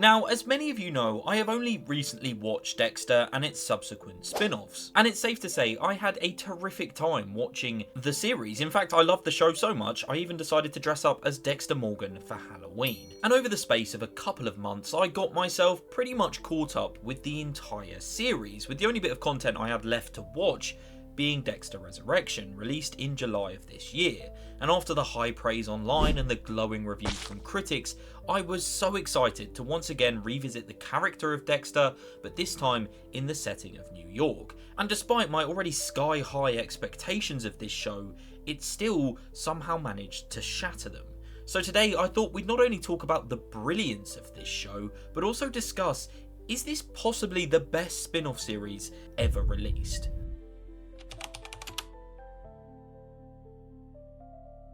Now, as many of you know, I have only recently watched Dexter and its subsequent spin-offs, and it's safe to say I had a terrific time watching the series. In fact, I loved the show so much, I even decided to dress up as Dexter Morgan for Halloween. And over the space of a couple of months, I got myself pretty much caught up with the entire series, with the only bit of content I had left to watch being Dexter Resurrection, released in July of this year. And after the high praise online and the glowing reviews from critics, I was so excited to once again revisit the character of Dexter, but this time in the setting of New York. And despite my already sky-high expectations of this show, it still somehow managed to shatter them. So today I thought we'd not only talk about the brilliance of this show, but also discuss, is this possibly the best spin-off series ever released?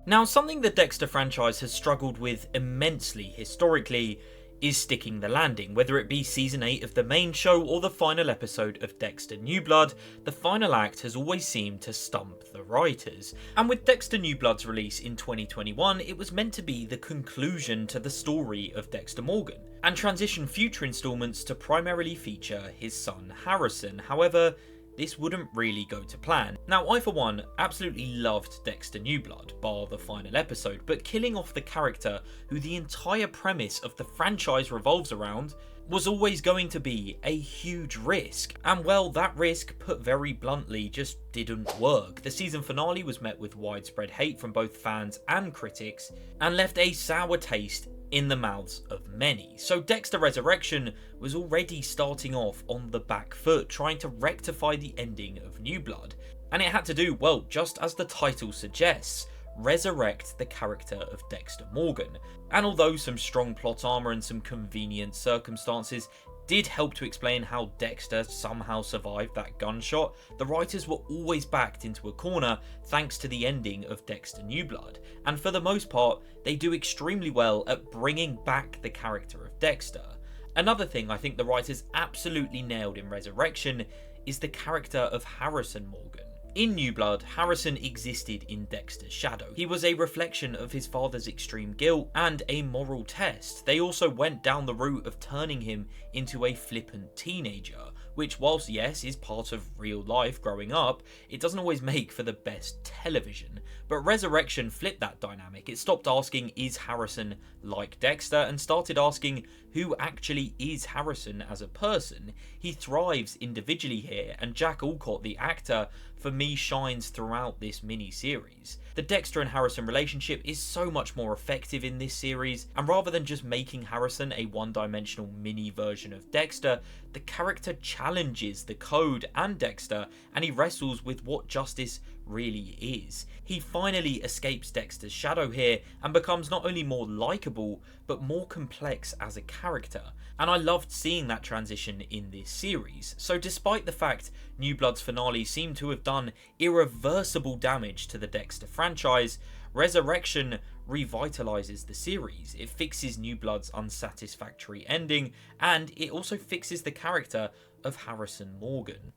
Now, something the Dexter franchise has struggled with immensely historically is sticking the landing. Whether it be season 8 of the main show or the final episode of Dexter New Blood, the final act has always seemed to stump the writers. And with Dexter New Blood's release in 2021, it was meant to be the conclusion to the story of Dexter Morgan, and transition future installments to primarily feature his son Harrison. However, this wouldn't really go to plan. Now, I for one absolutely loved Dexter New Blood, bar the final episode, but killing off the character who the entire premise of the franchise revolves around was always going to be a huge risk. And well, that risk, put very bluntly, just didn't work. The season finale was met with widespread hate from both fans and critics, and left a sour taste in the mouths of many. So Dexter Resurrection was already starting off on the back foot, trying to rectify the ending of New Blood. And it had to do, well, just as the title suggests, resurrect the character of Dexter Morgan. And although some strong plot armor and some convenient circumstances did help to explain how Dexter somehow survived that gunshot, the writers were always backed into a corner thanks to the ending of Dexter New Blood, and for the most part, they do extremely well at bringing back the character of Dexter. Another thing I think the writers absolutely nailed in Resurrection is the character of Harrison Morgan. In New Blood, Harrison existed in Dexter's shadow. He was a reflection of his father's extreme guilt and a moral test. They also went down the route of turning him into a flippant teenager, which, whilst yes is part of real life growing up, it doesn't always make for the best television. But Resurrection flipped that dynamic. It stopped asking, is Harrison like Dexter, and started asking, who actually is Harrison as a person? He thrives individually here, and Jack Alcott, the actor, for me shines throughout this mini-series. The Dexter and Harrison relationship is so much more effective in this series, and rather than just making Harrison a one-dimensional mini version of Dexter, the character challenges the code and Dexter, and he wrestles with what justice really is. He finally escapes Dexter's shadow here and becomes not only more likeable, but more complex as a character. And I loved seeing that transition in this series. So despite the fact New Blood's finale seemed to have done irreversible damage to the Dexter franchise, Resurrection revitalizes the series. It fixes New Blood's unsatisfactory ending, and it also fixes the character of Harrison Morgan.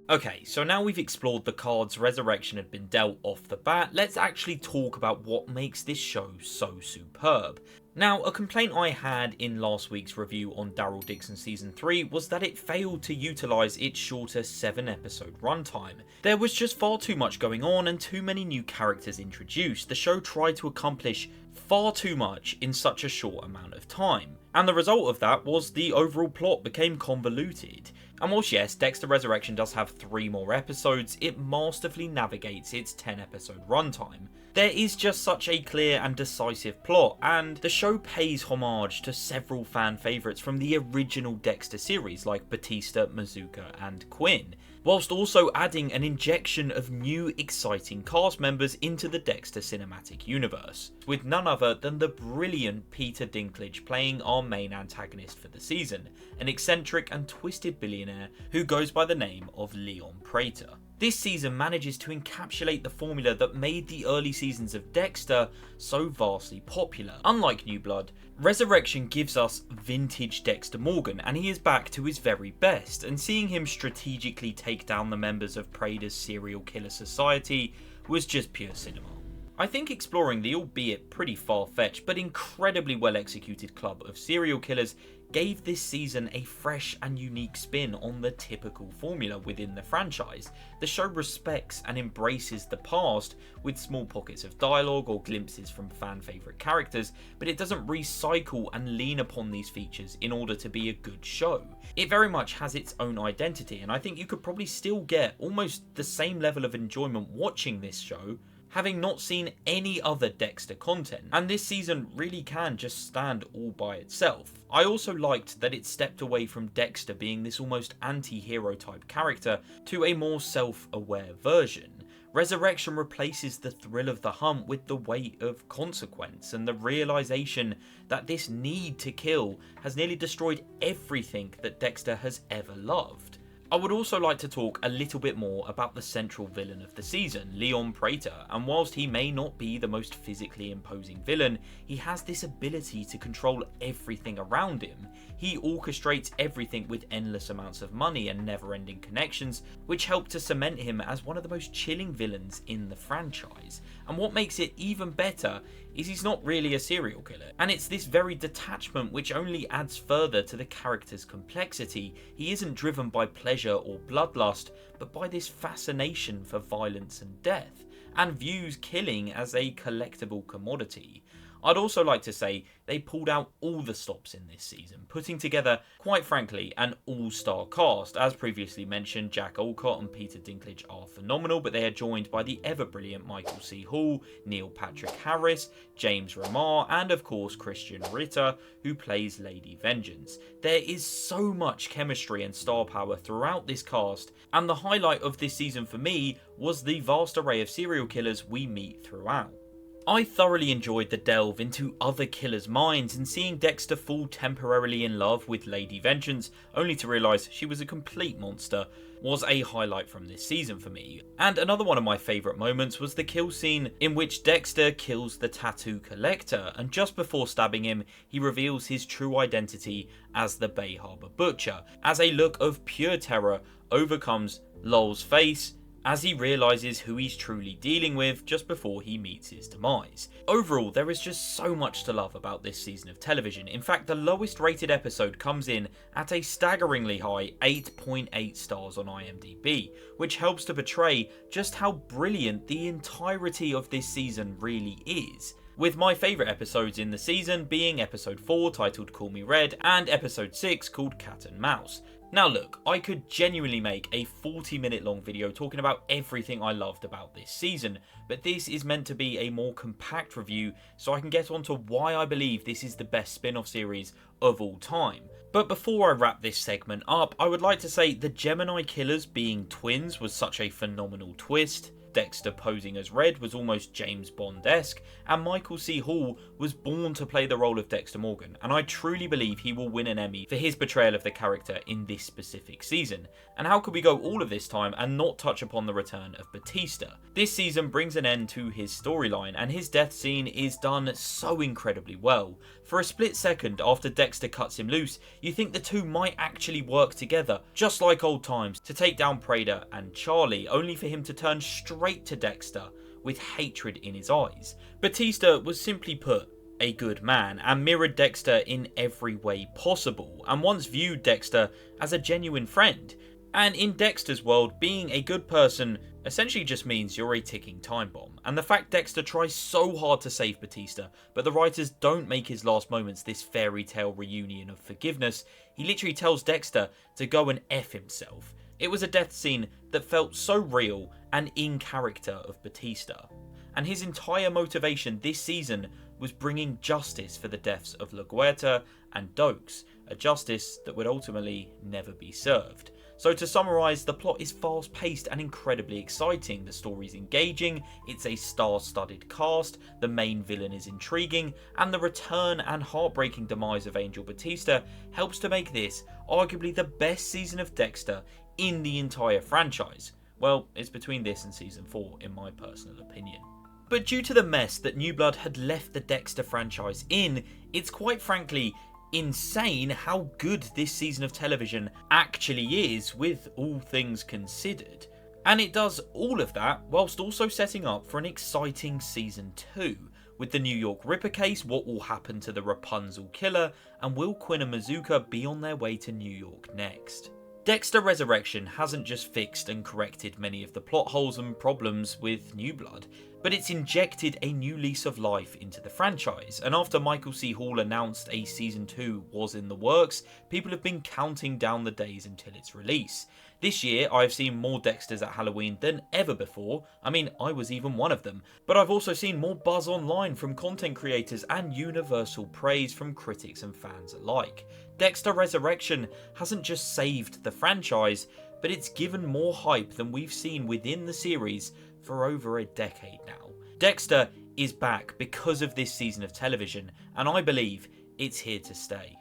Okay, so now we've explored the cards Resurrection had been dealt off the bat, let's actually talk about what makes this show so superb. Now, a complaint I had in last week's review on Daryl Dixon Season 3 was that it failed to utilise its shorter 7-episode runtime. There was just far too much going on and too many new characters introduced. The show tried to accomplish far too much in such a short amount of time. And the result of that was the overall plot became convoluted. And whilst yes, Dexter Resurrection does have 3 more episodes, it masterfully navigates its 10-episode runtime. There is just such a clear and decisive plot, and the show pays homage to several fan favourites from the original Dexter series like Batista, Mazuka and Quinn, whilst also adding an injection of new exciting cast members into the Dexter cinematic universe, with none other than the brilliant Peter Dinklage playing our main antagonist for the season, an eccentric and twisted billionaire who goes by the name of Leon Prater. This season manages to encapsulate the formula that made the early seasons of Dexter so vastly popular. Unlike New Blood, Resurrection gives us vintage Dexter Morgan, and he is back to his very best, and seeing him strategically take down the members of Prater's serial killer society was just pure cinema. I think exploring the albeit pretty far-fetched but incredibly well executed club of serial killers gave this season a fresh and unique spin on the typical formula within the franchise. The show respects and embraces the past with small pockets of dialogue or glimpses from fan favourite characters, but it doesn't recycle and lean upon these features in order to be a good show. It very much has its own identity, and I think you could probably still get almost the same level of enjoyment watching this show having not seen any other Dexter content, and this season really can just stand all by itself. I also liked that it stepped away from Dexter being this almost anti-hero type character to a more self-aware version. Resurrection replaces the thrill of the hunt with the weight of consequence and the realization that this need to kill has nearly destroyed everything that Dexter has ever loved. I would also like to talk a little bit more about the central villain of the season, Leon Prater, and whilst he may not be the most physically imposing villain, he has this ability to control everything around him. He orchestrates everything with endless amounts of money and never-ending connections, which help to cement him as one of the most chilling villains in the franchise. And what makes it even better is he's not really a serial killer, and it's this very detachment which only adds further to the character's complexity. He isn't driven by pleasure or bloodlust, but by this fascination for violence and death, and views killing as a collectible commodity. I'd also like to say they pulled out all the stops in this season, putting together, quite frankly, an all-star cast. As previously mentioned, Jack Olcott and Peter Dinklage are phenomenal, but they are joined by the ever-brilliant Michael C. Hall, Neil Patrick Harris, James Remar, and of course Christian Ritter, who plays Lady Vengeance. There is so much chemistry and star power throughout this cast, and the highlight of this season for me was the vast array of serial killers we meet throughout. I thoroughly enjoyed the delve into other killers' minds, and seeing Dexter fall temporarily in love with Lady Vengeance, only to realise she was a complete monster, was a highlight from this season for me. And another one of my favourite moments was the kill scene in which Dexter kills the tattoo collector, and just before stabbing him, he reveals his true identity as the Bay Harbor Butcher, as a look of pure terror overcomes Lowell's face as he realises who he's truly dealing with just before he meets his demise. Overall, there is just so much to love about this season of television. In fact, the lowest rated episode comes in at a staggeringly high 8.8 stars on IMDb, which helps to portray just how brilliant the entirety of this season really is, with my favourite episodes in the season being episode 4 titled Call Me Red and episode 6 called Cat and Mouse. Now look, I could genuinely make a 40-minute long video talking about everything I loved about this season, but this is meant to be a more compact review so I can get on to why I believe this is the best spin-off series of all time. But before I wrap this segment up, I would like to say the Gemini killers being twins was such a phenomenal twist. Dexter posing as Red was almost James Bond-esque, and Michael C. Hall was born to play the role of Dexter Morgan, and I truly believe he will win an Emmy for his portrayal of the character in this specific season. And how could we go all of this time and not touch upon the return of Batista? This season brings an end to his storyline, and his death scene is done so incredibly well. For a split second after Dexter cuts him loose, you think the two might actually work together, just like old times, to take down Prater and Charlie, only for him to turn straight to Dexter with hatred in his eyes. Batista was simply put a good man and mirrored Dexter in every way possible, and once viewed Dexter as a genuine friend. And in Dexter's world, being a good person essentially just means you're a ticking time bomb. And the fact Dexter tries so hard to save Batista, but the writers don't make his last moments this fairy tale reunion of forgiveness. He literally tells Dexter to go and F himself. It was a death scene that felt so real and in character of Batista. And his entire motivation this season was bringing justice for the deaths of LaGuerta and Dokes, a justice that would ultimately never be served. So to summarise, the plot is fast paced and incredibly exciting, the story's engaging, it's a star-studded cast, the main villain is intriguing, and the return and heartbreaking demise of Angel Batista helps to make this arguably the best season of Dexter in the entire franchise. Well, it's between this and season 4 in my personal opinion. But due to the mess that New Blood had left the Dexter franchise in, it's quite frankly insane how good this season of television actually is, with all things considered. And it does all of that whilst also setting up for an exciting season 2, with the New York Ripper case, what will happen to the Rapunzel killer, and will Quinn and Mazuka be on their way to New York next? Dexter Resurrection hasn't just fixed and corrected many of the plot holes and problems with New Blood, but it's injected a new lease of life into the franchise, and after Michael C. Hall announced a season 2 was in the works, people have been counting down the days until its release. This year, I've seen more Dexters at Halloween than ever before. I mean, I was even one of them. But I've also seen more buzz online from content creators and universal praise from critics and fans alike. Dexter Resurrection hasn't just saved the franchise, but it's given more hype than we've seen within the series for over a decade now. Dexter is back because of this season of television, and I believe it's here to stay.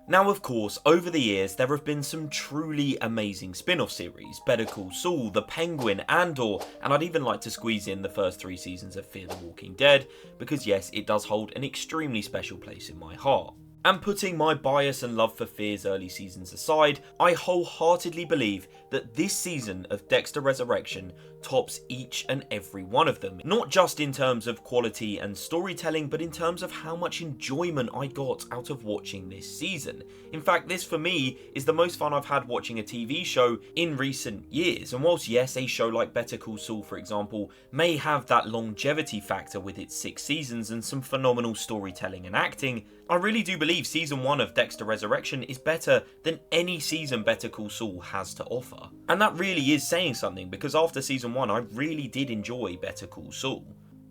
Now, of course, over the years there have been some truly amazing spin-off series: Better Call Saul, The Penguin, Andor, and I'd even like to squeeze in the first 3 seasons of Fear the Walking Dead, because yes, it does hold an extremely special place in my heart. And putting my bias and love for Fear's early seasons aside, I wholeheartedly believe that this season of Dexter Resurrection tops each and every one of them. Not just in terms of quality and storytelling, but in terms of how much enjoyment I got out of watching this season. In fact, this for me is the most fun I've had watching a TV show in recent years. And whilst yes, a show like Better Call Saul, for example, may have that longevity factor with its 6 seasons and some phenomenal storytelling and acting, I really do believe season 1 of Dexter Resurrection is better than any season Better Call Saul has to offer. And that really is saying something, because after season 1 I really did enjoy Better Call Saul.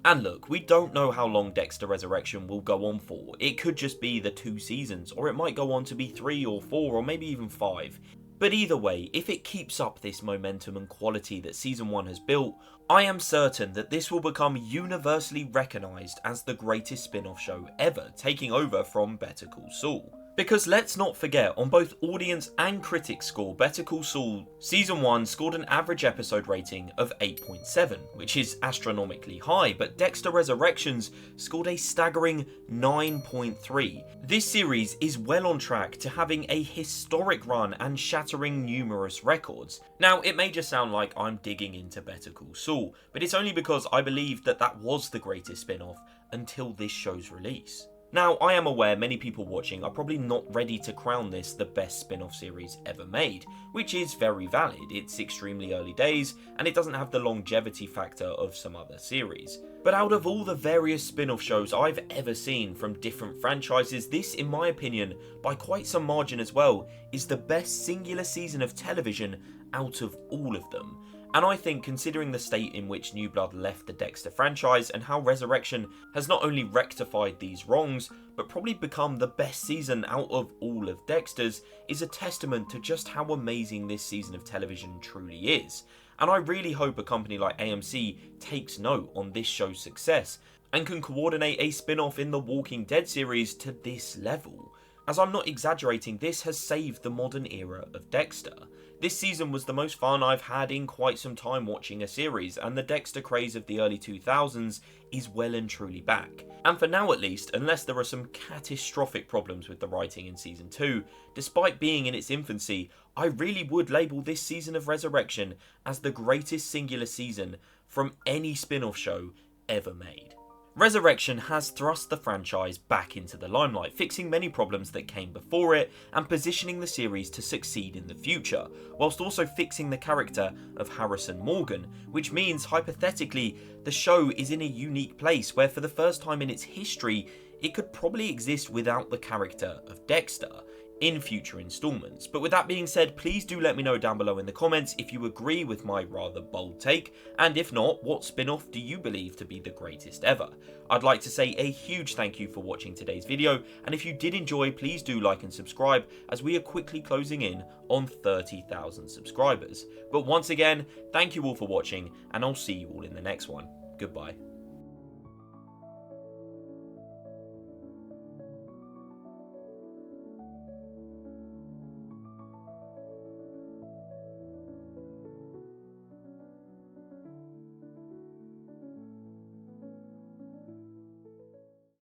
And look, we don't know how long Dexter Resurrection will go on for. It could just be the 2 seasons, or it might go on to be 3 or 4 or maybe even 5. But either way, if it keeps up this momentum and quality that season 1 has built, I am certain that this will become universally recognised as the greatest spin-off show ever, taking over from Better Call Saul. Because let's not forget, on both audience and critic score, Better Call Saul Season 1 scored an average episode rating of 8.7, which is astronomically high, but Dexter Resurrections scored a staggering 9.3. This series is well on track to having a historic run and shattering numerous records. Now, it may just sound like I'm digging into Better Call Saul, but it's only because I believe that that was the greatest spin-off until this show's release. Now, I am aware many people watching are probably not ready to crown this the best spin-off series ever made, which is very valid. It's extremely early days, and it doesn't have the longevity factor of some other series. But out of all the various spin-off shows I've ever seen from different franchises, this, in my opinion, by quite some margin as well, is the best singular season of television out of all of them. And I think, considering the state in which New Blood left the Dexter franchise and how Resurrection has not only rectified these wrongs, but probably become the best season out of all of Dexter's, is a testament to just how amazing this season of television truly is. And I really hope a company like AMC takes note on this show's success and can coordinate a spin-off in the Walking Dead series to this level. As I'm not exaggerating, this has saved the modern era of Dexter. This season was the most fun I've had in quite some time watching a series, and the Dexter craze of the early 2000s is well and truly back. And for now at least, unless there are some catastrophic problems with the writing in season 2, despite being in its infancy, I really would label this season of Resurrection as the greatest singular season from any spin-off show ever made. Resurrection has thrust the franchise back into the limelight, fixing many problems that came before it and positioning the series to succeed in the future, whilst also fixing the character of Harrison Morgan, which means, hypothetically, the show is in a unique place where for the first time in its history, it could probably exist without the character of Dexter in future installments. But with that being said, please do let me know down below in the comments if you agree with my rather bold take, and if not, what spin-off do you believe to be the greatest ever? I'd like to say a huge thank you for watching today's video, and if you did enjoy, please do like and subscribe, as we are quickly closing in on 30,000 subscribers. But once again, thank you all for watching, and I'll see you all in the next one. Goodbye.